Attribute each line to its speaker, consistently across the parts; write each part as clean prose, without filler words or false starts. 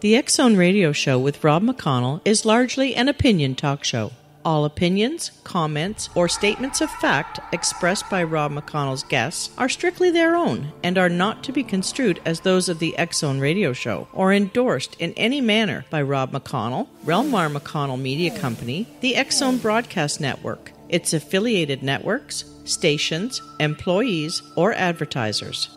Speaker 1: The X Zone Radio Show with Rob McConnell is largely an opinion talk show. All opinions, comments, or statements of fact expressed by Rob McConnell's guests are strictly their own and are not to be construed as those of the X Zone Radio Show or endorsed in any manner by Rob McConnell, Relmar McConnell Media Company, the X Zone Broadcast Network, its affiliated networks, stations, employees, or advertisers.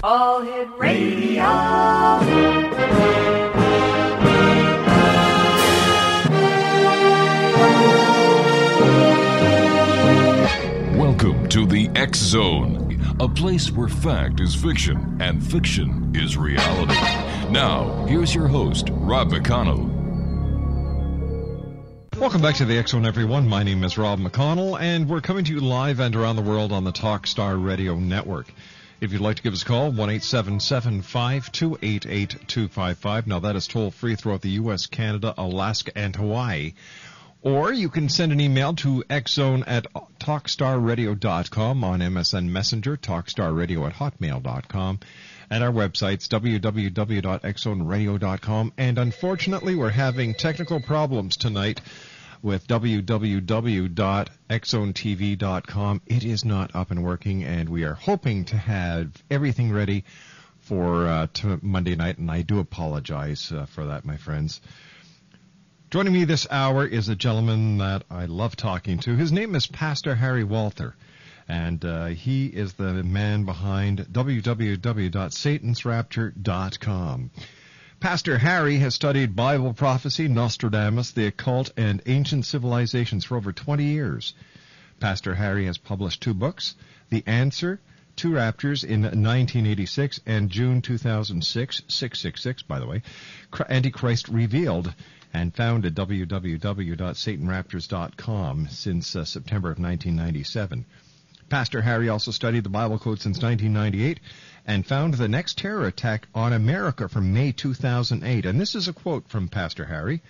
Speaker 2: All Hit Radio.
Speaker 3: Welcome to the X Zone, a place where fact is fiction and fiction is reality. Now, here's your host, Rob McConnell.
Speaker 4: Welcome back to the X Zone, everyone. My name is Rob McConnell, and we're coming to you live and around the world on the Talkstar Radio Network. If you'd like to give us a call, 1-877-528-8255. Now, that is toll-free throughout the U.S., Canada, Alaska, and Hawaii. Or you can send an email to xzone@talkstarradio.com on MSN Messenger, talkstarradio@hotmail.com. And our website's www.xzoneradio.com. And unfortunately, we're having technical problems tonight with www.xzonetv.com. It is not up and working, and we are hoping to have everything ready for Monday night, and I do apologize for that, my friends. Joining me this hour is a gentleman that I love talking to. His name is Pastor Harry Walther, and he is the man behind www.satansrapture.com. Pastor Harry has studied Bible prophecy, Nostradamus, the occult, and ancient civilizations for over 20 years. Pastor Harry has published 2 books, The Answer, 2 Raptures in 1986 and June 2006, 666, by the way, Antichrist Revealed, and founded www.satanraptures.com since September of 1997. Pastor Harry also studied the Bible Code since 1998 and found the next terror attack on America from May 2008. And this is a quote from Pastor Harry.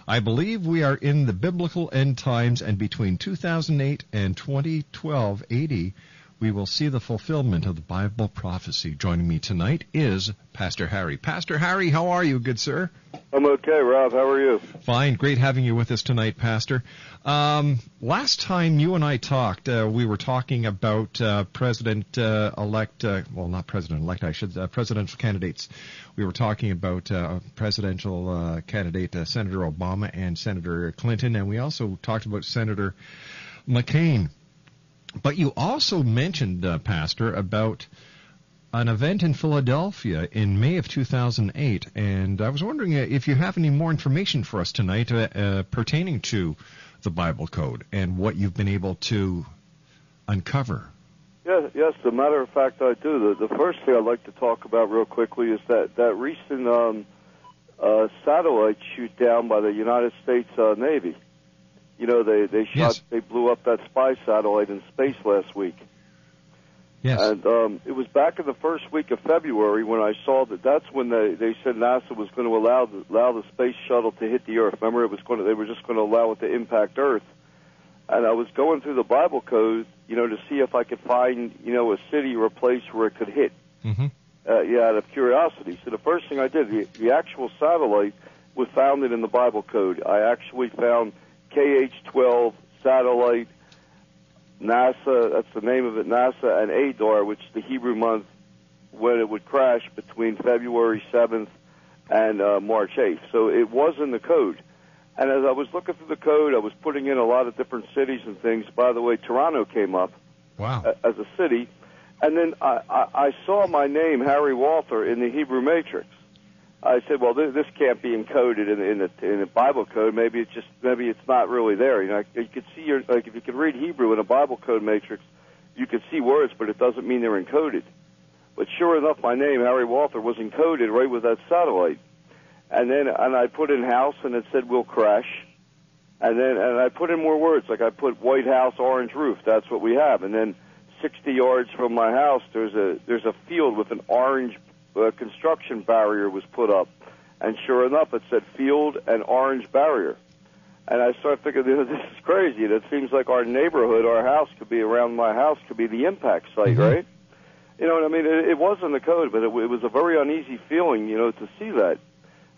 Speaker 4: I believe we are in the biblical end times, and between 2008 and 2012 AD, we will see the fulfillment of the Bible prophecy. Joining me tonight is Pastor Harry. Pastor Harry, how are you, good sir?
Speaker 5: I'm okay, Rob. How are you?
Speaker 4: Fine. Great having you with us tonight, Pastor. Last time you and I talked, we were talking about President-elect, well, not President-elect, presidential candidates. We were talking about presidential candidate Senator Obama and Senator Clinton, and we also talked about Senator McCain. But you also mentioned, Pastor, about an event in Philadelphia in May of 2008, and I was wondering if you have any more information for us tonight pertaining to the Bible Code and what you've been able to uncover.
Speaker 5: Yes, as a matter of fact, I do. The first thing I'd like to talk about real quickly is that recent satellite shoot down by the United States Navy. You know, they blew up that spy satellite in space last week.
Speaker 4: Yes.
Speaker 5: And it was back in the first week of February when I saw that's when they said NASA was going to allow the space shuttle to hit the Earth. Remember, they were just going to allow it to impact Earth. And I was going through the Bible Code, to see if I could find, a city or a place where it could hit.
Speaker 4: Mm-hmm.
Speaker 5: Out of curiosity. So the first thing I did, the actual satellite was found in the Bible Code. I actually found KH-12 satellite, NASA, that's the name of it, NASA, and Adar, which is the Hebrew month when it would crash between February 7th and March 8th. So it was in the code. And as I was looking through the code, I was putting in a lot of different cities and things. By the way, Toronto came up.
Speaker 4: Wow.
Speaker 5: As a city. And then I saw my name, Harry Walther, in the Hebrew matrix. I said, well, this can't be encoded in the Bible code. Maybe it's not really there. You could see if you could read Hebrew in a Bible code matrix, you could see words, but it doesn't mean they're encoded. But sure enough, my name, Harry Walther, was encoded right with that satellite. And I put in house, and it said we'll crash. And I put in more words, like I put White House, orange roof. That's what we have. And then 60 yards from my house, there's a field with an orange construction barrier was put up, and sure enough, it said field and orange barrier. And I started thinking, this is crazy. And it seems like our neighborhood, our house could be around my house, could be the impact site, right? You know what I mean? It wasn't the code, but it was a very uneasy feeling, to see that.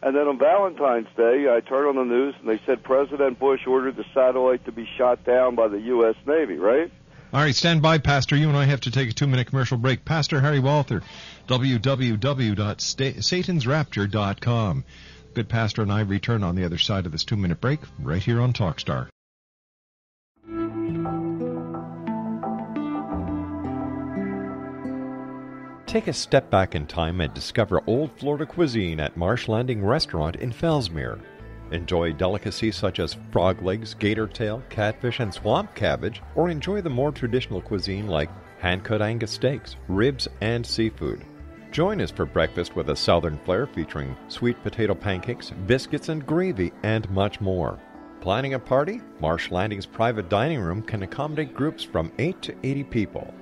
Speaker 5: And then on Valentine's Day, I turned on the news, and they said President Bush ordered the satellite to be shot down by the U.S. Navy, right?
Speaker 4: All right, stand by, Pastor. You and I have to take a 2-minute commercial break. Pastor Harry Walther, www.satansrapture.com. Good Pastor and I return on the other side of this 2-minute break right here on Talkstar.
Speaker 6: Take a step back in time and discover old Florida cuisine at Marsh Landing Restaurant in Fellsmere. Enjoy delicacies such as frog legs, gator tail, catfish, and swamp cabbage, or enjoy the more traditional cuisine like hand-cut Angus steaks, ribs, and seafood. Join us for breakfast with a southern flair featuring sweet potato pancakes, biscuits, and gravy, and much more. Planning a party? Marsh Landing's private dining room can accommodate groups from 8 to 80 people.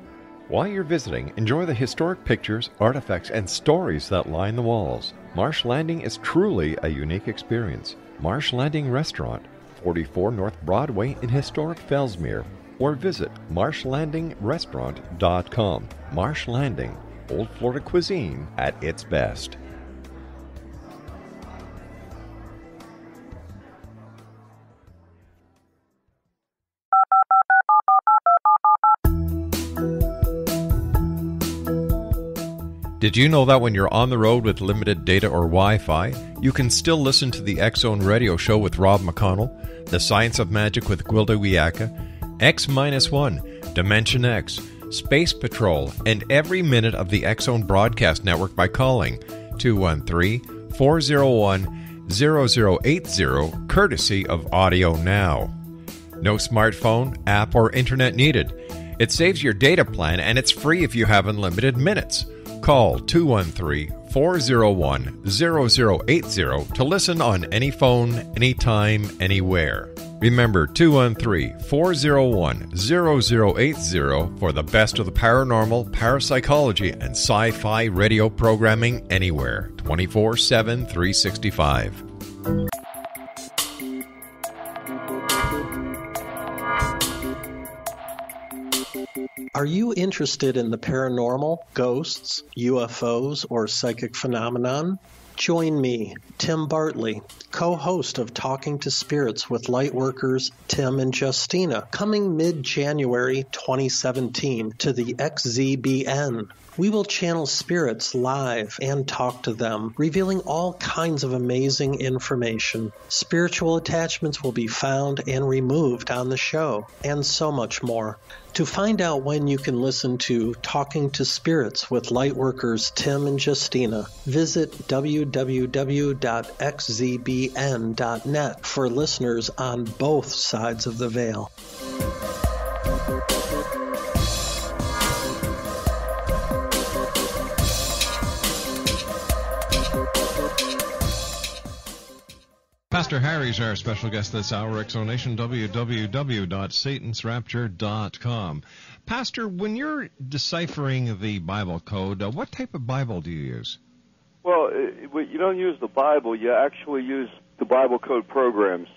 Speaker 6: While you're visiting, enjoy the historic pictures, artifacts, and stories that line the walls. Marsh Landing is truly a unique experience. Marsh Landing Restaurant, 44 North Broadway in historic Fellsmere, or visit marshlandingrestaurant.com. Marsh Landing, old Florida cuisine at its best. Did you know that when you're on the road with limited data or Wi-Fi, you can still listen to the X-Zone Radio Show with Rob McConnell, The Science of Magic with Gwilda Wiyaka, X-1, Dimension X, Space Patrol, and every minute of the X-Zone Broadcast Network by calling 213-401-0080, courtesy of Audio Now. No smartphone, app, or internet needed. It saves your data plan, and it's free if you have unlimited minutes. Call 213-401-0080 to listen on any phone, anytime, anywhere. Remember 213-401-0080 for the best of the paranormal, parapsychology, and sci-fi radio programming anywhere, 24/7, 365.
Speaker 7: Are you interested in the paranormal, ghosts, UFOs, or psychic phenomenon? Join me, Tim Bartley, co-host of Talking to Spirits with Lightworkers Tim and Justina, coming mid-January 2017 to the XZBN. We will channel spirits live and talk to them, revealing all kinds of amazing information. Spiritual attachments will be found and removed on the show, and so much more. To find out when you can listen to Talking to Spirits with Lightworkers Tim and Justina, visit www.xzbn.net for listeners on both sides of the veil.
Speaker 4: Pastor Harry's our special guest this hour, Exonation, www.satansrapture.com. Pastor, when you're deciphering the Bible code, what type of Bible do you use?
Speaker 5: Well, you don't use the Bible. You actually use the Bible code programs.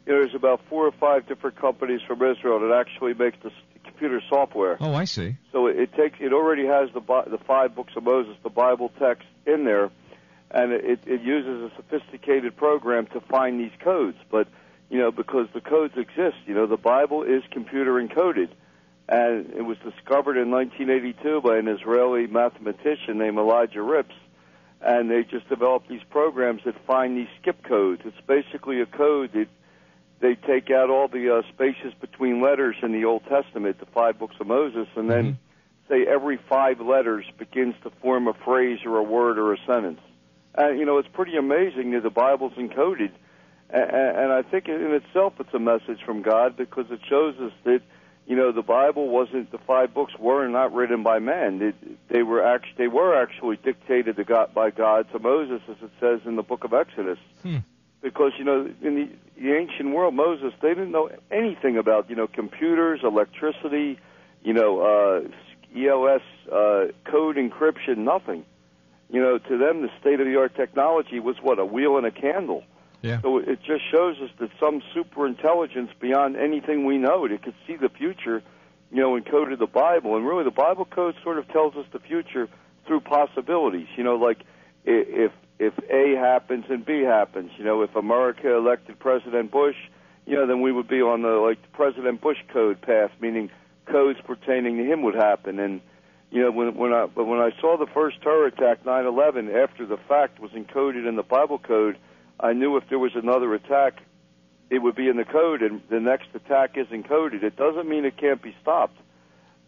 Speaker 5: There's about 4 or 5 different companies from Israel that actually make the computer software.
Speaker 4: Oh, I see.
Speaker 5: So it already has the 5 books of Moses, the Bible text in there. And it uses a sophisticated program to find these codes. But, because the codes exist, the Bible is computer encoded. And it was discovered in 1982 by an Israeli mathematician named Elijah Rips. And they just developed these programs that find these skip codes. It's basically a code that they take out all the spaces between letters in the Old Testament, the 5 books of Moses, and then say every 5 letters begins to form a phrase or a word or a sentence. It's pretty amazing that the Bible's encoded. And I think in itself it's a message from God, because it shows us that, the Bible wasn't, the 5 books were not written by man. They were actually dictated by God to Moses, as it says in the book of Exodus. Because, in the ancient world, Moses, they didn't know anything about, computers, electricity, EOS, code encryption, nothing. To them, the state-of-the-art technology was, a wheel and a candle.
Speaker 4: Yeah.
Speaker 5: So it just shows us that some super intelligence beyond anything we know, it could see the future, encoded the Bible. And really the Bible code sort of tells us the future through possibilities. Like if A happens and B happens, if America elected President Bush, then we would be on the President Bush code path, meaning codes pertaining to him would happen. And when I saw the first terror attack, 9/11, after the fact was encoded in the Bible code, I knew if there was another attack, it would be in the code, and the next attack is encoded. It doesn't mean it can't be stopped,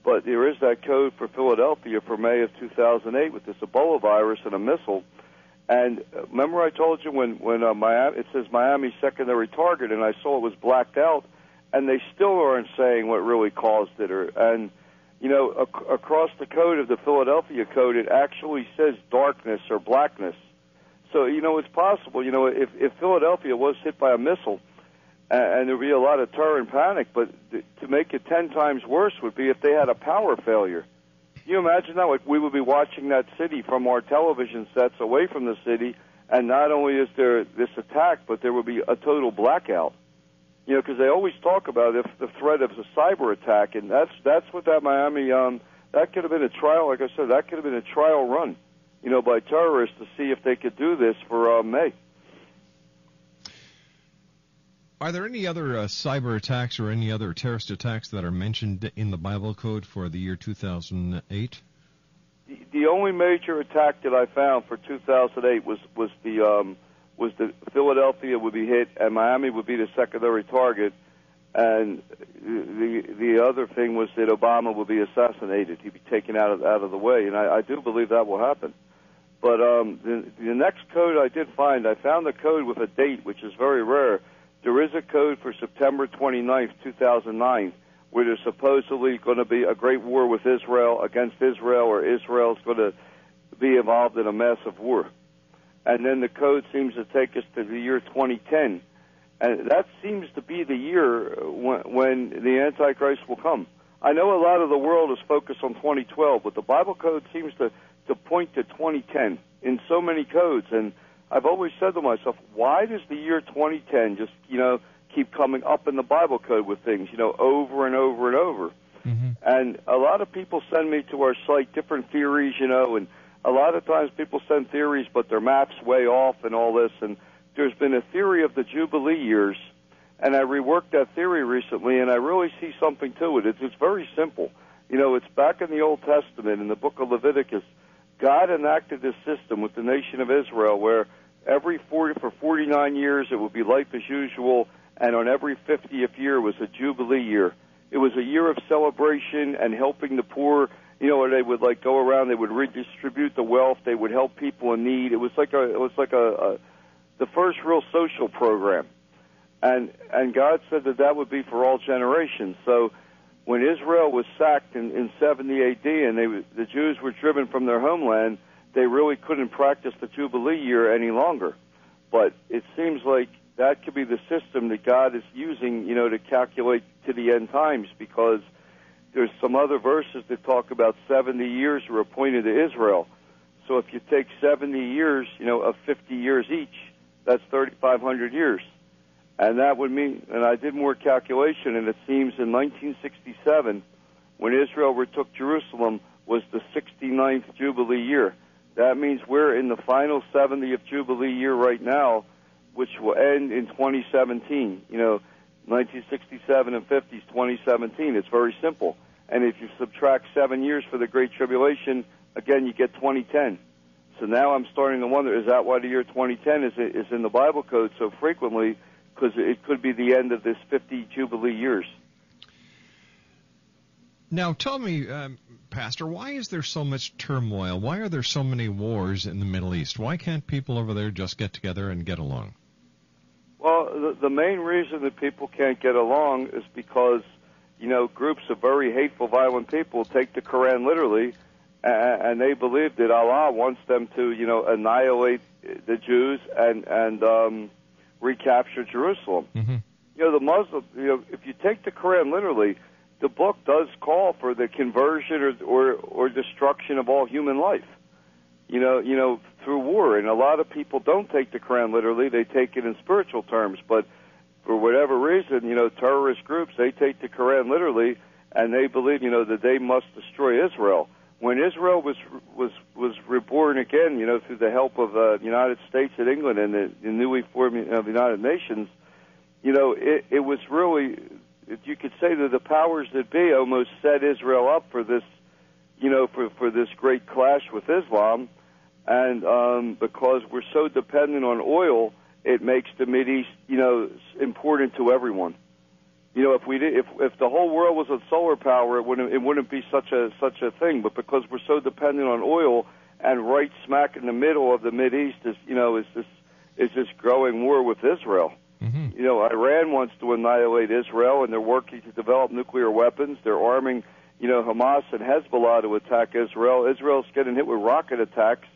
Speaker 5: but there is that code for Philadelphia for May of 2008 with this Ebola virus and a missile. And remember I told you when Miami, it says Miami secondary target, and I saw it was blacked out, and they still aren't saying what really caused it. Across the code of the Philadelphia code, it actually says darkness or blackness. So, it's possible, if Philadelphia was hit by a missile, and there'd be a lot of terror and panic, but to make it 10 times worse would be if they had a power failure. Can you imagine that? Like we would be watching that city from our television sets away from the city, and not only is there this attack, but there would be a total blackout. Because they always talk about if the threat of a cyber attack, and that's what that Miami, that could have been a trial, like I said, that could have been a trial run, by terrorists to see if they could do this for May.
Speaker 4: Are there any other cyber attacks or any other terrorist attacks that are mentioned in the Bible code for the year 2008?
Speaker 5: The only major attack that I found for 2008 was the Philadelphia would be hit and Miami would be the secondary target, and the other thing was that Obama would be assassinated. He'd be taken out of the way, and I do believe that will happen. But the next code I did find, I found the code with a date, which is very rare. There is a code for September 29th, 2009, where there's supposedly going to be a great war with Israel against Israel, or Israel's going to be involved in a massive war. And then the code seems to take us to the year 2010. And that seems to be the year when the Antichrist will come. I know a lot of the world is focused on 2012, but the Bible code seems to point to 2010 in so many codes. And I've always said to myself, why does the year 2010 just, keep coming up in the Bible code with things, over and over and over? Mm-hmm. And a lot of people send me to our site different theories, and a lot of times people send theories, but their map's way off and all this. And there's been a theory of the Jubilee years, and I reworked that theory recently, and I really see something to it. It's very simple. It's back in the Old Testament, in the book of Leviticus. God enacted this system with the nation of Israel where for 49 years it would be life as usual, and on every 50th year was a Jubilee year. It was a year of celebration and helping the poor. Or they would go around, they would redistribute the wealth, they would help people in need. It was like the first real social program, and God said that would be for all generations. So when Israel was sacked in 70 A.D. and the Jews were driven from their homeland, they really couldn't practice the Jubilee year any longer. But it seems like that could be the system that God is using, to calculate to the end times, because there's some other verses that talk about 70 years are appointed to Israel. So if you take 70 years, of 50 years each, that's 3,500 years. And that would mean, and I did more calculation, and it seems in 1967, when Israel retook Jerusalem, was the 69th Jubilee year. That means we're in the final 70th Jubilee year right now, which will end in 2017. 1967 and 50s, 2017. It's very simple. And if you subtract 7 years for the Great Tribulation, again, you get 2010. So now I'm starting to wonder, is that why the year 2010 is in the Bible code so frequently? Because it could be the end of this 50 Jubilee years.
Speaker 4: Now, tell me, Pastor, why is there so much turmoil? Why are there so many wars in the Middle East? Why can't people over there just get together and get along?
Speaker 5: Well, the main reason that people can't get along is because, groups of very hateful, violent people take the Quran literally, and they believe that Allah wants them to, annihilate the Jews and recapture Jerusalem. Mm-hmm. The Muslim, if you take the Quran literally, the book does call for the conversion or destruction of all human life. through war. And a lot of people don't take the Quran literally; they take it in spiritual terms. But for whatever reason, terrorist groups, they take the Quran literally, and they believe, that they must destroy Israel. When Israel was reborn again, through the help of the United States and England and the newly formed the United Nations, it was really, you could say that the powers that be almost set Israel up for this, for this great clash with Islam, and because we're so dependent on oil, it makes the Mideast, important to everyone. If the whole world was a solar power, it wouldn't be such a thing. But because we're so dependent on oil, and right smack in the middle of the Mideast is this growing war with Israel. Mm-hmm. Iran wants to annihilate Israel, and they're working to develop nuclear weapons. They're arming, Hamas and Hezbollah to attack Israel. Israel's getting hit with rocket attacks,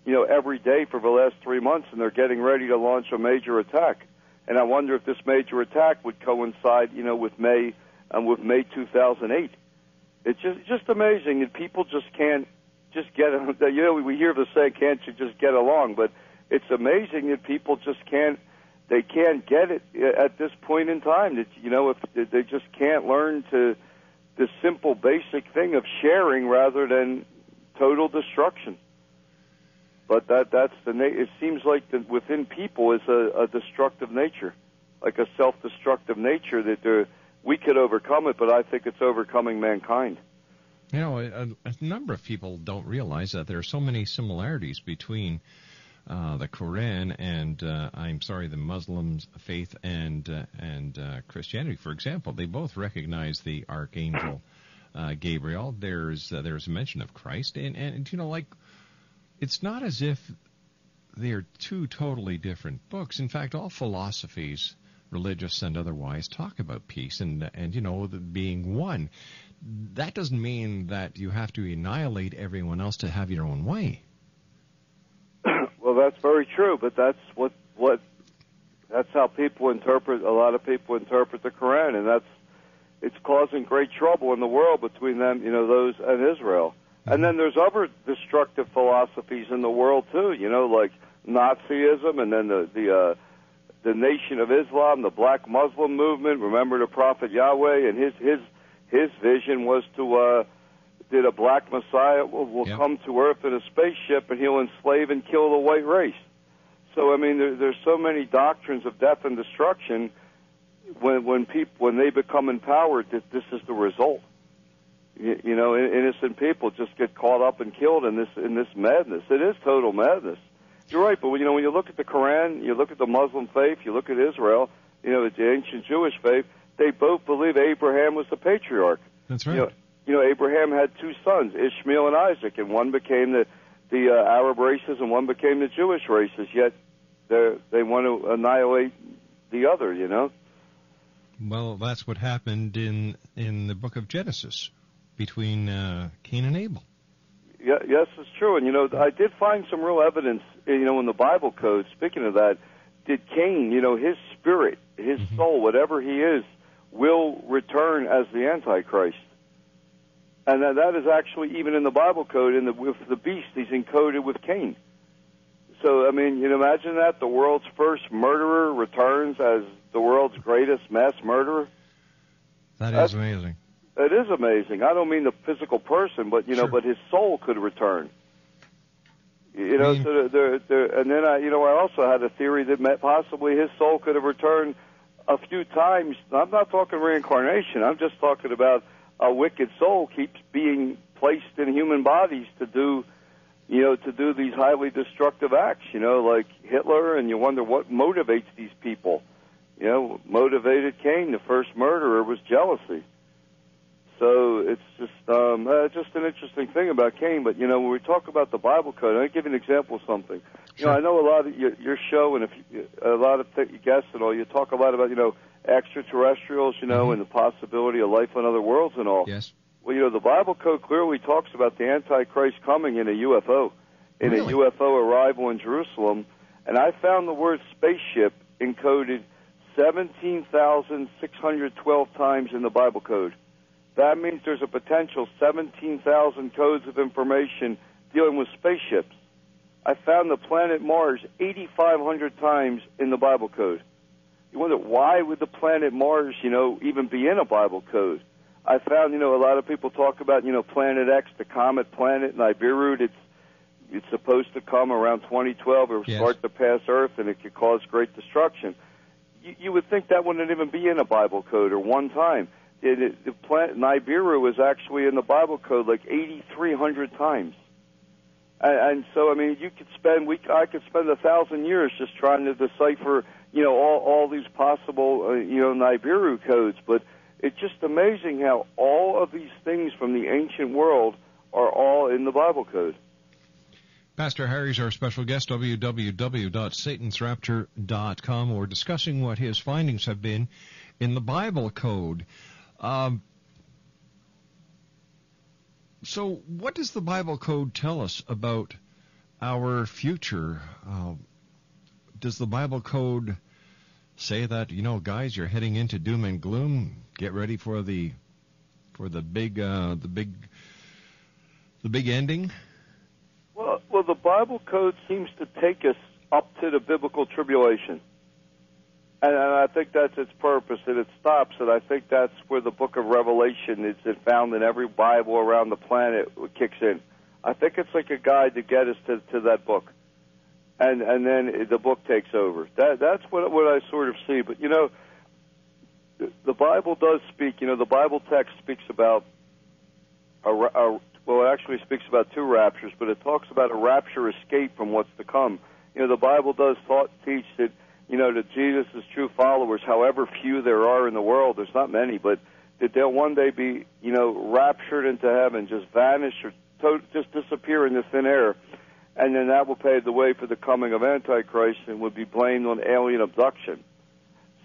Speaker 5: every day for the last 3 months, and they're getting ready to launch a major attack. And I wonder if this major attack would coincide, with May 2008. It's just amazing that people just can't just get. We hear the saying, "Can't you just get along?" But it's amazing that people just can't. They can't get it at this point in time. That if they just can't learn to the simple, basic thing of sharing rather than total destruction. But that's it seems like within people is a destructive nature, like a self-destructive nature that we could overcome it, but I think it's overcoming mankind.
Speaker 4: A number of people don't realize that there are so many similarities between the Quran and the Muslims' faith and Christianity. For example, they both recognize the archangel Gabriel. There's a mention of Christ, and it's not as if they're two totally different books. In fact, all philosophies, religious and otherwise, talk about peace and being one. That doesn't mean that you have to annihilate everyone else to have your own way.
Speaker 5: Well, that's very true, but that's that's how people interpret. A lot of people interpret the Quran, and it's causing great trouble in the world between them, those and Israel. And then there's other destructive philosophies in the world too, like Nazism, and then the Nation of Islam, the Black Muslim movement. Remember the Prophet Yahweh, and his vision was to that a black Messiah will come to Earth in a spaceship, and he'll enslave and kill the white race. So I mean, there's so many doctrines of death and destruction. When they become empowered, that this is the result. Innocent people just get caught up and killed in this madness. It is total madness. You're right, but when you look at the Quran, you look at the Muslim faith, you look at Israel, the ancient Jewish faith, they both believe Abraham was the patriarch.
Speaker 4: That's right.
Speaker 5: Abraham had two sons, Ishmael and Isaac, and one became the Arab races and one became the Jewish races. Yet they want to annihilate the other.
Speaker 4: Well, that's what happened in the book of Genesis between Cain and Abel.
Speaker 5: Yeah, yes, it's true. And, I did find some real evidence, in the Bible code, speaking of that, that Cain, his spirit, his soul, whatever he is, will return as the Antichrist. And that is actually, even in the Bible code, with the beast, he's encoded with Cain. So, I mean, imagine that, the world's first murderer returns as the world's greatest mass murderer.
Speaker 4: That's amazing.
Speaker 5: It is amazing. I don't mean the physical person, but
Speaker 4: sure.
Speaker 5: But his soul could return. So and then I also had a theory that possibly his soul could have returned a few times. I'm not talking reincarnation. I'm just talking about a wicked soul keeps being placed in human bodies to do these highly destructive acts. Like Hitler, and you wonder what motivates these people. Motivated Cain, the first murderer, was jealousy. So it's just an interesting thing about Cain. But when we talk about the Bible code, I'll give you an example of something.
Speaker 4: Sure.
Speaker 5: I know a lot of your show, and a lot of guests and all, you talk a lot about extraterrestrials, and the possibility of life on other worlds and all.
Speaker 4: Yes.
Speaker 5: Well, the Bible code clearly talks about the Antichrist coming in a UFO, a UFO arrival in Jerusalem, and I found the word spaceship encoded 17,612 times in the Bible code. That means there's a potential 17,000 codes of information dealing with spaceships. I found the planet Mars 8,500 times in the Bible code. You wonder, why would the planet Mars, even be in a Bible code? I found, a lot of people talk about, Planet X, the comet planet Nibiru. It's supposed to come around 2012 or start to pass Earth, and it could cause great destruction. You would think that wouldn't even be in a Bible code or one time. The planet Nibiru was actually in the Bible code like 8,300 times. And so, you could I could spend 1,000 years just trying to decipher, all these possible, Nibiru codes. But it's just amazing how all of these things from the ancient world are all in the Bible code.
Speaker 4: Pastor Harry's our special guest, www.satansrapture.com. We're discussing what his findings have been in the Bible code. So what does the Bible code tell us about our future? Does the Bible code say that, guys, you're heading into doom and gloom? Get ready for the big ending?
Speaker 5: Well, the Bible code seems to take us up to the biblical tribulation. And I think that's its purpose, and it stops. And I think that's where the book of Revelation is found in every Bible around the planet kicks in. I think it's like a guide to get us to that book. And then the book takes over. That's what I sort of see. But, the Bible does speak. The Bible text speaks about it actually speaks about two raptures, but it talks about a rapture escape from what's to come. The Bible does teach that, that Jesus' true followers, however few there are in the world, there's not many, but that they'll one day be, raptured into heaven, just vanish or just disappear in the thin air, and then that will pave the way for the coming of Antichrist and would be blamed on alien abduction.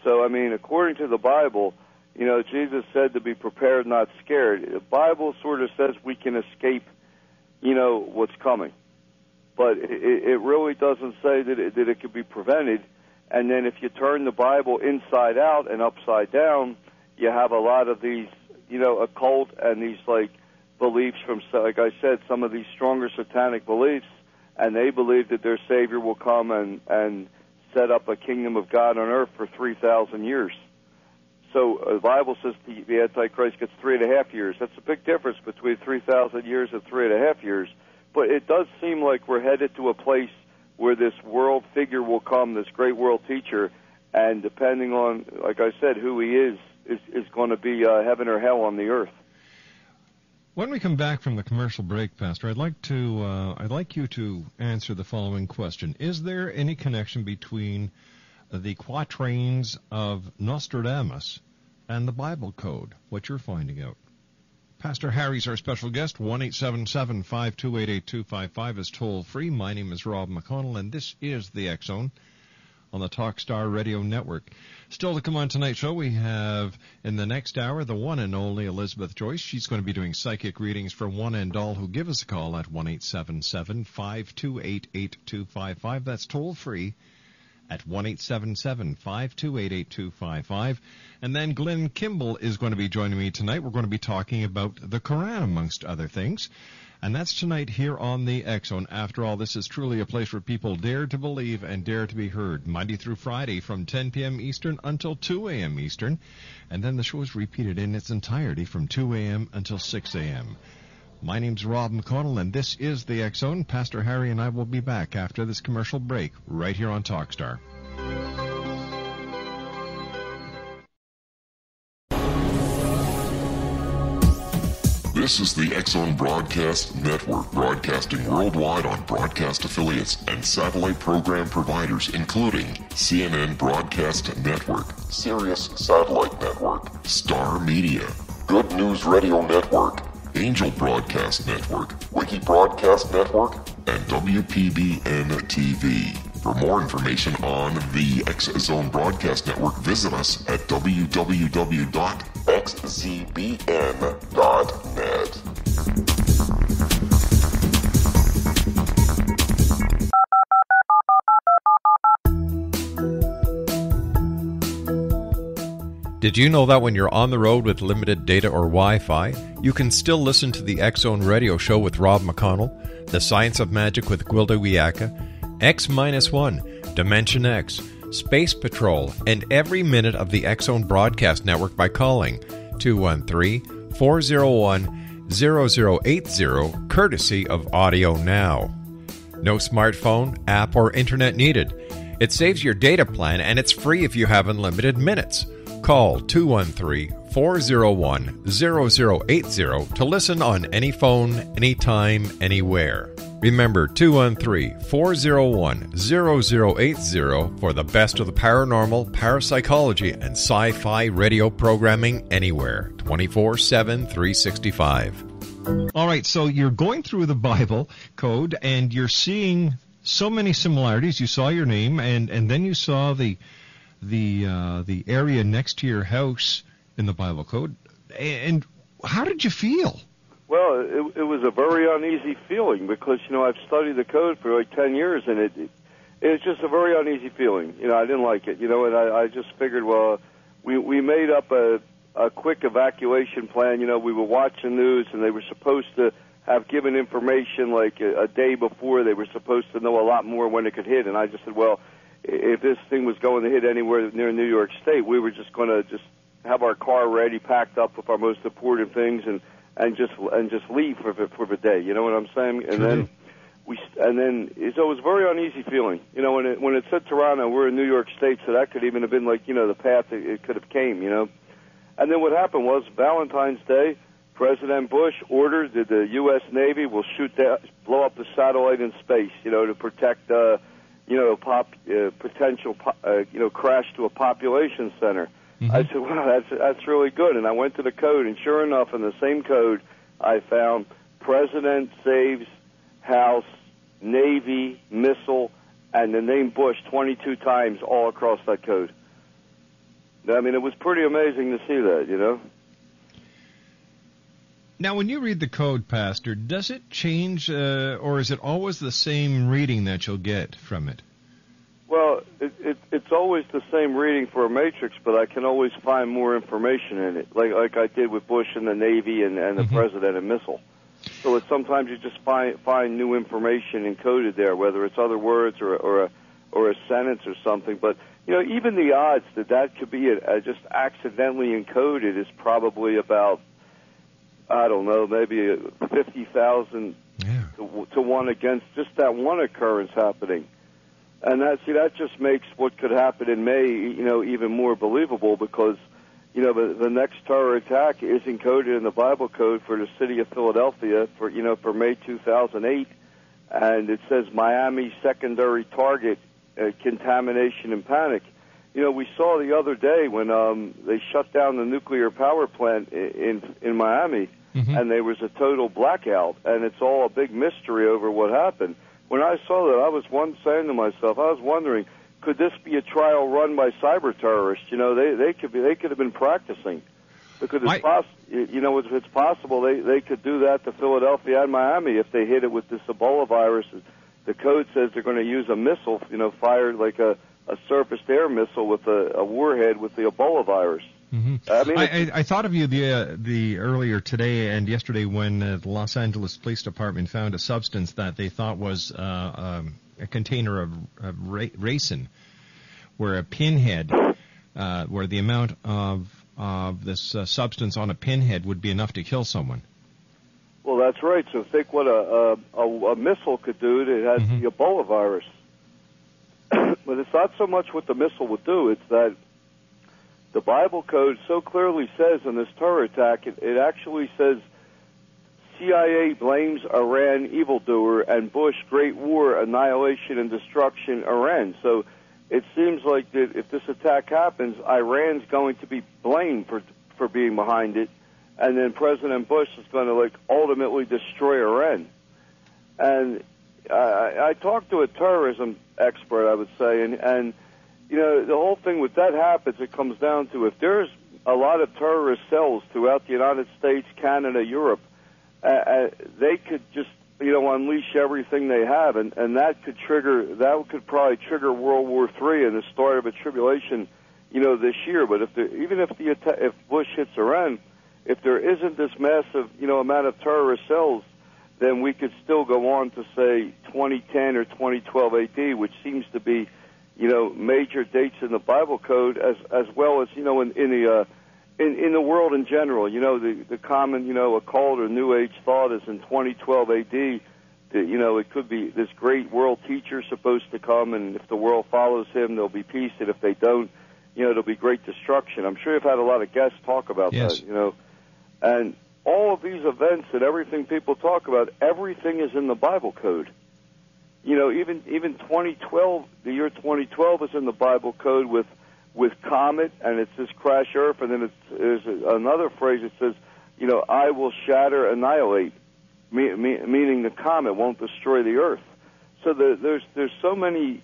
Speaker 5: So, according to the Bible, Jesus said to be prepared, not scared. The Bible sort of says we can escape, what's coming. But it really doesn't say that it could be prevented. And then if you turn the Bible inside out and upside down, you have a lot of these, occult and these, beliefs from, like I said, some of these stronger satanic beliefs, and they believe that their Savior will come and set up a kingdom of God on earth for 3,000 years. So the Bible says the Antichrist gets 3.5 years. That's a big difference between 3,000 years and 3.5 years. But it does seem like we're headed to a place where this world figure will come, this great world teacher, and depending on, like I said, who he is going to be heaven or hell on the earth.
Speaker 4: When we come back from the commercial break, Pastor, I'd like you to answer the following question: is there any connection between the quatrains of Nostradamus and the Bible code, what you're finding out? Pastor Harry's our special guest. 1-877-528-8255 is toll free. My name is Rob McConnell, and this is the X Zone on the Talkstar Radio Network. Still to come on tonight's show, we have in the next hour the one and only Elizabeth Joyce. She's going to be doing psychic readings for one and all who give us a call at 1-877-528-8255. That's toll free at 1-877-528-8255. And then Glenn Kimball is going to be joining me tonight. We're going to be talking about the Quran, amongst other things. And that's tonight here on the X Zone. After all, this is truly a place where people dare to believe and dare to be heard, Monday through Friday from 10 p.m. Eastern until 2 a.m. Eastern. And then the show is repeated in its entirety from 2 a.m. until 6 a.m. My name's Rob McConnell, and this is the X Zone. Pastor Harry and I will be back after this commercial break right here on Talkstar.
Speaker 3: This is the X Zone Broadcast Network, broadcasting worldwide on broadcast affiliates and satellite program providers, including CNN Broadcast Network, Sirius Satellite Network, Star Media, Good News Radio Network, Angel Broadcast Network, Wiki Broadcast Network, and WPBN TV. For more information on the X Zone Broadcast Network, visit us at www.xzbn.net.
Speaker 6: Did you know that when you're on the road with limited data or Wi-Fi, you can still listen to the X-Zone Radio Show with Rob McConnell, The Science of Magic with Gwilda Wiyaka, X-1, Dimension X, Space Patrol, and every minute of the X-Zone Broadcast Network by calling 213-401-0080, courtesy of Audio Now. No smartphone, app, or internet needed. It saves your data plan, and it's free if you have unlimited minutes. Call 213-401-0080 to listen on any phone, anytime, anywhere. Remember, 213-401-0080 for the best of the paranormal, parapsychology, and sci-fi radio programming anywhere, 24/7, 365.
Speaker 4: All right, so you're going through the Bible code, and you're seeing so many similarities. You saw your name, and then you saw the area next to your house in the Bible code. And how did you feel?
Speaker 5: Well, it was a very uneasy feeling because, I've studied the code for like 10 years, and it's just a very uneasy feeling. I didn't like it, and I just figured, well, we made up a quick evacuation plan. We were watching news, and they were supposed to have given information like a day before. They were supposed to know a lot more when it could hit, and I just said, well, if this thing was going to hit anywhere near New York State, we were just going to just have our car ready, packed up with our most important things, and just leave for the day. You know what I'm saying? And then so it was a very uneasy feeling. When it said Toronto, we're in New York State, so that could even have been like the path it could have came. And then what happened was Valentine's Day, President Bush ordered that the U.S. Navy will blow up the satellite in space, to protect potential crash to a population center. Mm-hmm. I said, wow, that's really good. And I went to the code, and sure enough, in the same code, I found President saves House, Navy, missile, and the name Bush 22 times all across that code. I mean, it was pretty amazing to see that,
Speaker 4: Now, when you read the code, Pastor, does it change, or is it always the same reading that you'll get from it?
Speaker 5: Well, it's always the same reading for a matrix, but I can always find more information in it, like I did with Bush and the Navy and the President and missile. So sometimes you just find new information encoded there, whether it's other words or a sentence or something. But even the odds that could be just accidentally encoded is probably about, I don't know, maybe 50,000 to 1 against just that one occurrence happening. And that just makes what could happen in May, even more believable because, the next terror attack is encoded in the Bible code for the city of Philadelphia for May 2008. And it says Miami secondary target, contamination and panic. We saw the other day when they shut down the nuclear power plant in Miami, and there was a total blackout, and it's all a big mystery over what happened. When I saw that, I was saying to myself, I was wondering, could this be a trial run by cyber terrorists? They could have been practicing, because it's it's possible they could do that to Philadelphia and Miami if they hit it with this Ebola virus. The code says they're going to use a missile, fired like a surface-to-air missile with a warhead with the Ebola virus.
Speaker 4: Mm-hmm. I mean, I thought of you the earlier today and yesterday when the Los Angeles Police Department found a substance that they thought was a container of ricin, where a pinhead, where the amount of this substance on a pinhead would be enough to kill someone.
Speaker 5: Well, that's right. So think what a missile could do that has the Ebola virus. But it's not so much what the missile would do, it's that the Bible code so clearly says in this terror attack, it actually says CIA blames Iran evildoer and Bush Great War, annihilation and destruction Iran. So it seems like that if this attack happens, Iran's going to be blamed for being behind it, and then President Bush is going to ultimately destroy Iran. And I talked to a terrorism expert, I would say, and the whole thing with that happens, it comes down to if there's a lot of terrorist cells throughout the United States, Canada, Europe, they could just, unleash everything they have, and that could probably trigger World War III and the start of a tribulation, this year. But if Bush hits Iran, if there isn't this massive, amount of terrorist cells, then we could still go on to say 2010 or 2012 AD, which seems to be, major dates in the Bible code, as well as, in the world in general. The common, occult or New Age thought is in 2012 AD. It could be this great world teacher supposed to come, and if the world follows him, there'll be peace, and if they don't, there'll be great destruction. I'm sure you've had a lot of guests talk about that, and all of these events and everything people talk about, everything is in the Bible code. Even 2012, the year 2012 is in the Bible code with comet, and it's this crash Earth, and then there's another phrase that says, I will shatter, annihilate, meaning the comet won't destroy the Earth. So there's so many,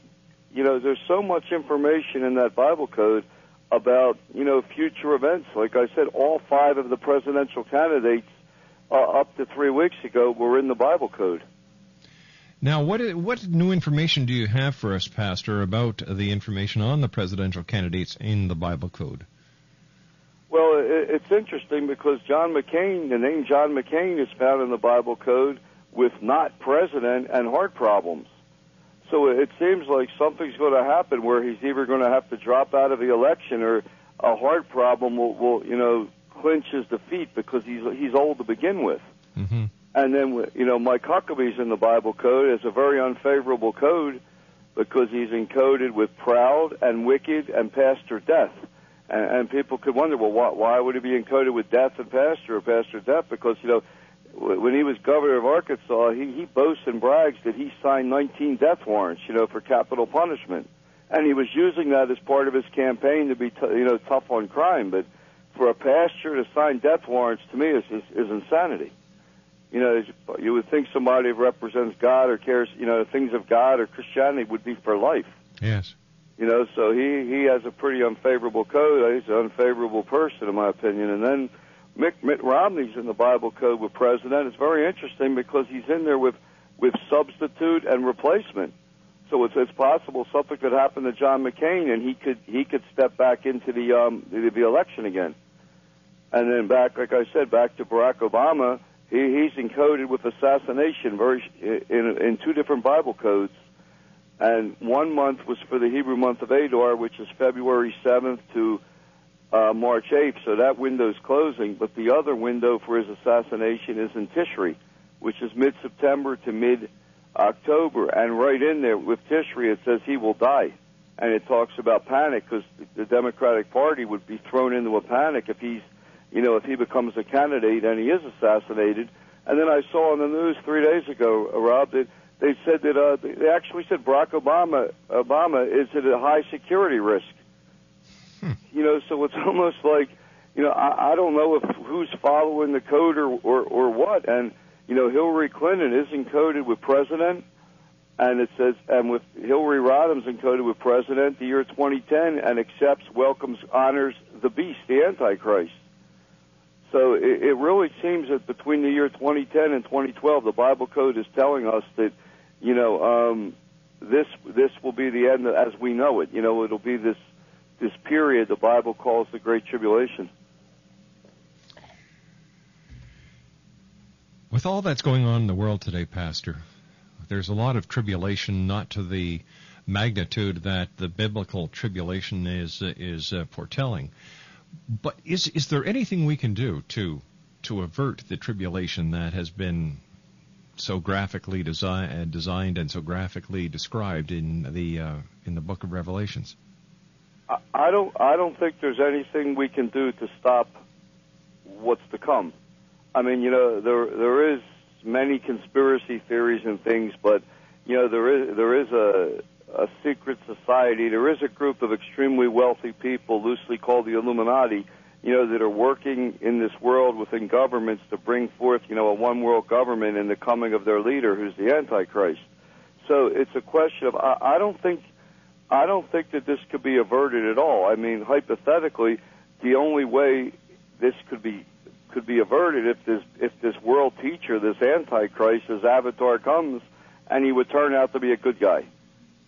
Speaker 5: there's so much information in that Bible code about, future events. Like I said, all 5 of the presidential candidates up to 3 weeks ago were in the Bible code.
Speaker 4: Now, what new information do you have for us, Pastor, about the information on the presidential candidates in the Bible code?
Speaker 5: Well, it's interesting because the name John McCain is found in the Bible code with not president and heart problems. So it seems like something's going to happen where he's either going to have to drop out of the election or a heart problem will clinch his defeat because he's old to begin with.
Speaker 4: Mm-hmm.
Speaker 5: And then, Mike Huckabee's in the Bible code is a very unfavorable code because he's encoded with proud and wicked and pastor death. And people could wonder, well, why would he be encoded with death and pastor or pastor death? Because, when he was governor of Arkansas, he boasts and brags that he signed 19 death warrants, for capital punishment. And he was using that as part of his campaign to be, tough on crime. But for a pastor to sign death warrants, to me, is insanity. You would think somebody who represents God or cares, things of God or Christianity would be for life.
Speaker 4: Yes.
Speaker 5: So he has a pretty unfavorable code. He's an unfavorable person, in my opinion. And then Mitt Romney's in the Bible code with president. It's very interesting because he's in there with substitute and replacement. So it's possible something could happen to John McCain, and he could step back into the election again. And then back to Barack Obama. He's encoded with assassination in 2 different Bible codes. And 1 month was for the Hebrew month of Adar, which is February 7th to March 8th, so that window's closing. But the other window for his assassination is in Tishri, which is mid-September to mid-October. And right in there with Tishri, it says he will die. And it talks about panic because the Democratic Party would be thrown into a panic if if he becomes a candidate and he is assassinated. And then I saw on the news 3 days ago, Rob, that they said that they actually said Barack Obama is at a high security risk. So it's almost like, I don't know who's following the code or what. And, Hillary Clinton is encoded with president, and it says, and with Hillary Rodham's encoded with president the year 2010 and accepts, welcomes, honors the beast, the Antichrist. So it really seems that between the year 2010 and 2012, the Bible code is telling us that, this will be the end as we know it. It'll be this period the Bible calls the Great Tribulation.
Speaker 4: With all that's going on in the world today, Pastor, there's a lot of tribulation, not to the magnitude that the biblical tribulation is foretelling. But is there anything we can do to avert the tribulation that has been so graphically designed and so graphically described in the book of Revelations?
Speaker 5: I don't think there's anything we can do to stop what's to come. I mean, there is many conspiracy theories and things, but there is a secret society. There is a group of extremely wealthy people, loosely called the Illuminati, that are working in this world within governments to bring forth, a one-world government and the coming of their leader, who's the Antichrist. So it's a question of I don't think that this could be averted at all. I mean, hypothetically, the only way this could be averted if this world teacher, this Antichrist, his avatar comes, and he would turn out to be a good guy.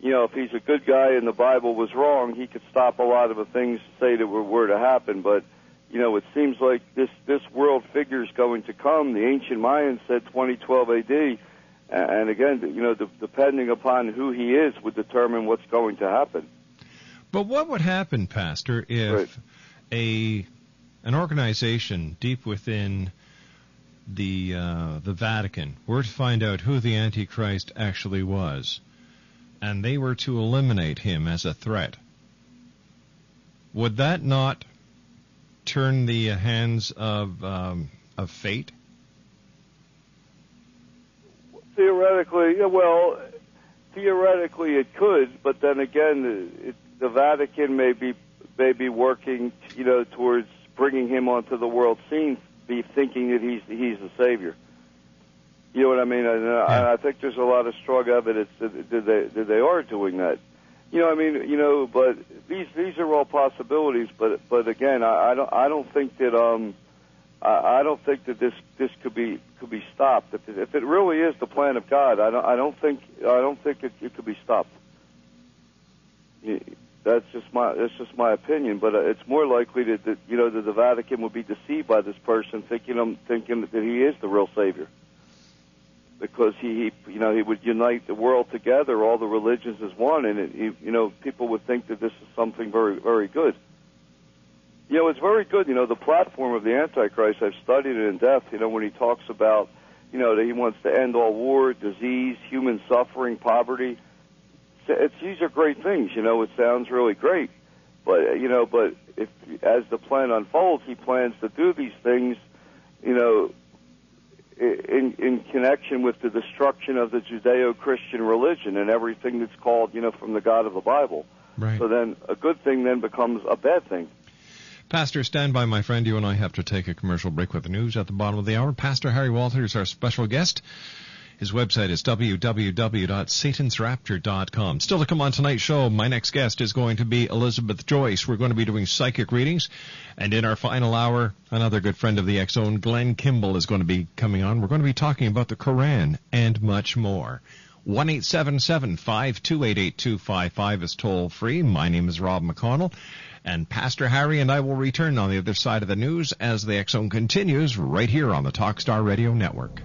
Speaker 5: if he's a good guy and the Bible was wrong, he could stop a lot of the things say that were to happen. But it seems like this world figure is going to come. The ancient Mayans said 2012 A.D., and again, depending upon who he is would determine what's going to happen.
Speaker 4: But what would happen, Pastor, if an organization deep within the Vatican were to find out who the Antichrist actually was, and they were to eliminate him as a threat? Would that not turn the hands of fate?
Speaker 5: Theoretically it could, but then again, the Vatican may be working, towards bringing him onto the world scene, be thinking that he's the savior. You know what I mean? I think there's a lot of strong evidence that they are doing that. But these are all possibilities. But again, I don't think that this could be stopped. If it really is the plan of God, I don't think it could be stopped. That's just my opinion. But it's more likely that the Vatican would be deceived by this person, thinking that he is the real savior, because he would unite the world together, all the religions as one, and people would think that this is something very, very good. It's very good. The platform of the Antichrist, I've studied it in depth. When he talks about, that he wants to end all war, disease, human suffering, poverty. These are great things. It sounds really great. But if, as the plan unfolds, he plans to do these things, in connection with the destruction of the Judeo-Christian religion and everything that's called, from the God of the Bible.
Speaker 4: Right.
Speaker 5: So then a good thing then becomes a bad thing.
Speaker 4: Pastor, stand by, my friend. You and I have to take a commercial break with the news at the bottom of the hour. Pastor Harry Walther is our special guest. His website is www.satansrapture.com. Still to come on tonight's show, my next guest is going to be Elizabeth Joyce. We're going to be doing psychic readings. And in our final hour, another good friend of the X-Zone, Glenn Kimball, is going to be coming on. We're going to be talking about the Quran and much more. 1-877-528-8255 is toll free. My name is Rob McConnell. And Pastor Harry and I will return on the other side of the news as the X-Zone continues right here on the Talkstar Radio Network.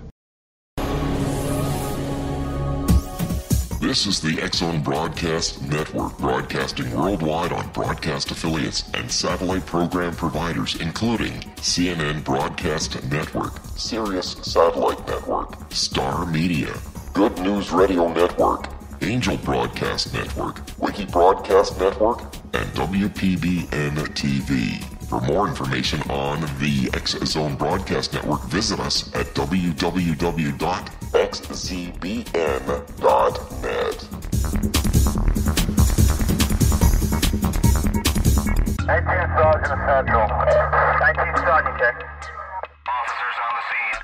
Speaker 3: This is the X-Zone Broadcast Network, broadcasting worldwide on broadcast affiliates and satellite program providers, including CNN Broadcast Network, Sirius Satellite Network, Star Media, Good News Radio Network, Angel Broadcast Network, Wiki Broadcast Network, and WPBN TV. For more information on the X-Zone Broadcast Network, visit us at www.xzbn.net.
Speaker 8: 19 Sergeant Central. 19 Sergeant, check. Officers on the scene.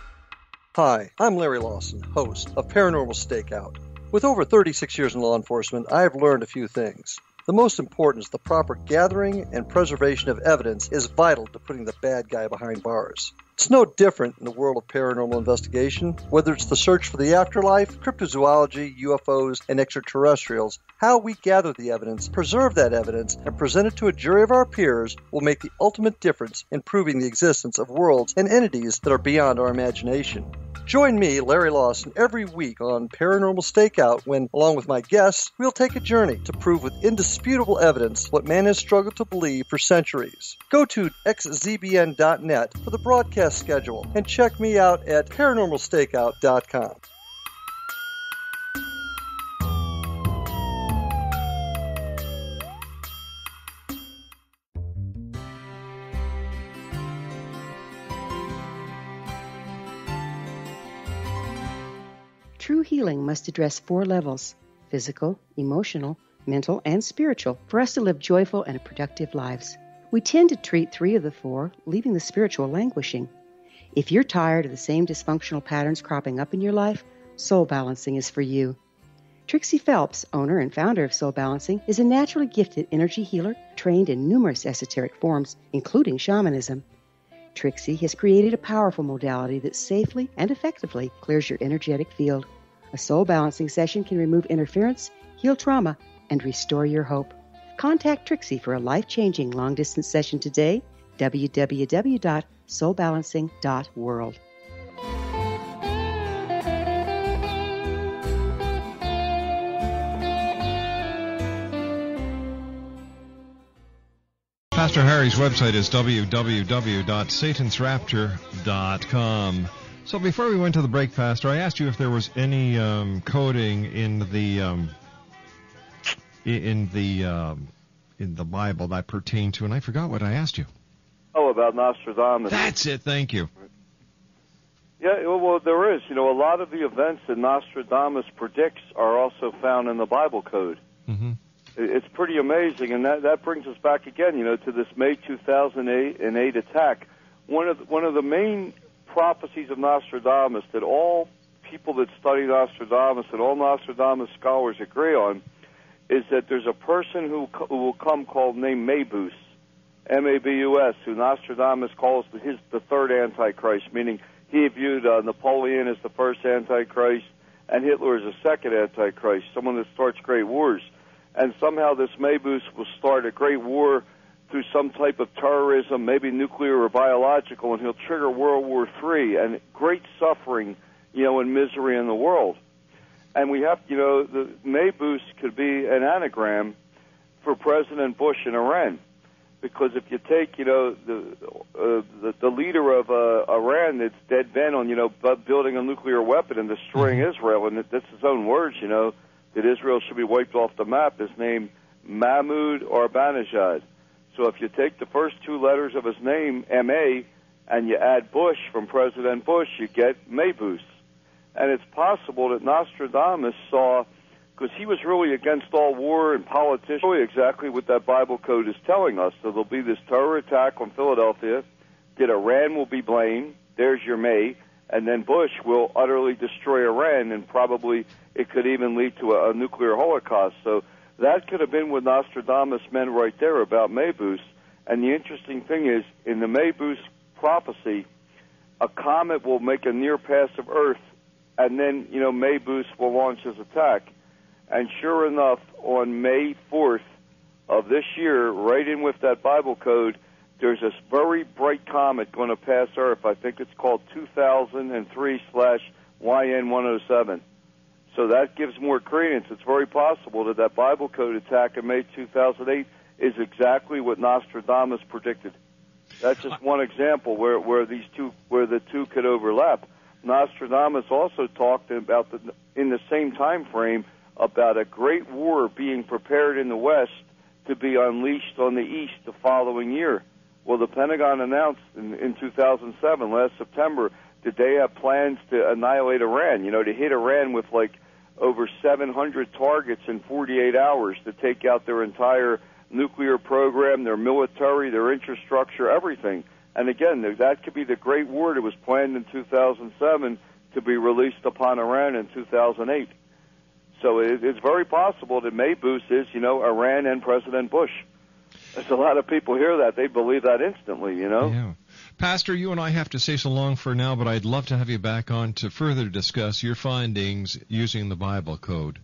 Speaker 9: Hi, I'm Larry Lawson, host of Paranormal Stakeout. With over 36 years in law enforcement, I have learned a few things. The most important is the proper gathering and preservation of evidence is vital to putting the bad guy behind bars. It's no different in the world of paranormal investigation. Whether it's the search for the afterlife, cryptozoology, UFOs, and extraterrestrials, how we gather the evidence, preserve that evidence, and present it to a jury of our peers will make the ultimate difference in proving the existence of worlds and entities that are beyond our imagination. Join me, Larry Lawson, every week on Paranormal Stakeout when, along with my guests, we'll take a journey to prove with indisputable evidence what man has struggled to believe for centuries. Go to xzbn.net for the broadcast schedule and check me out at paranormalstakeout.com.
Speaker 10: True healing must address 4 levels: physical, emotional, mental, and spiritual, for us to live joyful and productive lives. We tend to treat 3 of the 4, leaving the spiritual languishing. If you're tired of the same dysfunctional patterns cropping up in your life, Soul Balancing is for you. Trixie Phelps, owner and founder of Soul Balancing, is a naturally gifted energy healer trained in numerous esoteric forms, including shamanism. Trixie has created a powerful modality that safely and effectively clears your energetic field. A soul balancing session can remove interference, heal trauma, and restore your hope. Contact Trixie for a life-changing long-distance session today, www.soulbalancing.world.
Speaker 4: Pastor Harry's website is www.satansrapture.com. So before we went to the break, Pastor, I asked you if there was any coding in the Bible that pertained to, and I forgot what I asked you.
Speaker 5: Oh, about Nostradamus.
Speaker 4: That's it. Thank you.
Speaker 5: Yeah, well, there is. A lot of the events that Nostradamus predicts are also found in the Bible code. Mm-hmm. It's pretty amazing, and that brings us back again, to this May 2008 attack. One of the main prophecies of Nostradamus that all people that study Nostradamus and all Nostradamus scholars agree on is that there's a person who will come named Mabus, M-A-B-U-S, who Nostradamus calls the third Antichrist, meaning he viewed Napoleon as the first Antichrist and Hitler as the second Antichrist, someone that starts great wars. And somehow this Mabus will start a great war through some type of terrorism, maybe nuclear or biological, and he'll trigger World War III and great suffering, and misery in the world. And we have, the Mabus could be an anagram for President Bush in Iran, because if you take, the leader of Iran that's dead bent on, building a nuclear weapon and destroying Israel, and that's his own words, that Israel should be wiped off the map, is named Mahmoud Ahmadinejad. So if you take the first two letters of his name, M-A, and you add Bush from President Bush, you get Mabus. And it's possible that Nostradamus saw, because he was really against all war and politics, really exactly what that Bible code is telling us. So there'll be this terror attack on Philadelphia, that Iran will be blamed, there's your May, and then Bush will utterly destroy Iran, and probably it could even lead to a nuclear holocaust. So that could have been what Nostradamus meant right there about Mabus. And the interesting thing is, in the Mabus prophecy, a comet will make a near pass of Earth, and then, Mabus will launch his attack. And sure enough, on May 4th of this year, right in with that Bible code, there's this very bright comet going to pass Earth. I think it's called 2003/YN107. So that gives more credence. It's very possible that Bible code attack in May 2008 is exactly what Nostradamus predicted. That's just one example where the two could overlap. Nostradamus also talked about in the same time frame about a great war being prepared in the West to be unleashed on the East the following year. Well, the Pentagon announced in 2007, last September, that they have plans to annihilate Iran, to hit Iran with over 700 targets in 48 hours to take out their entire nuclear program, their military, their infrastructure, everything. And again, that could be the great war that was planned in 2007 to be released upon Iran in 2008. So it's very possible that Mabus is, Iran and President Bush. There's a lot of people hear that. They believe that instantly,
Speaker 4: Yeah. Pastor, you and I have to say so long for now, but I'd love to have you back on to further discuss your findings using the Bible code.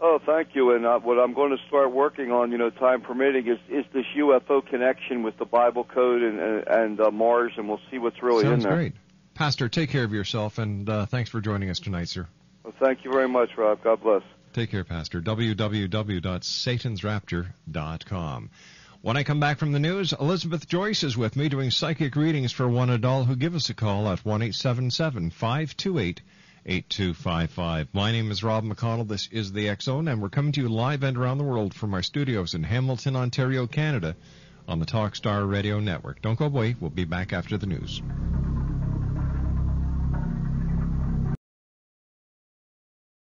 Speaker 5: Oh, thank you. And what I'm going to start working on, time permitting, is this UFO connection with the Bible code and Mars, and we'll see what's really in there.
Speaker 4: Sounds great. Pastor, take care of yourself, and thanks for joining us tonight, sir.
Speaker 5: Well, thank you very much, Rob. God bless.
Speaker 4: Take care, Pastor. www.satansrapture.com. When I come back from the news, Elizabeth Joyce is with me doing psychic readings for one and all who give us a call at 1-877-528-8255. My name is Rob McConnell. This is the X-Zone, and we're coming to you live and around the world from our studios in Hamilton, Ontario, Canada, on the Talkstar Radio Network. Don't go away. We'll be back after the news.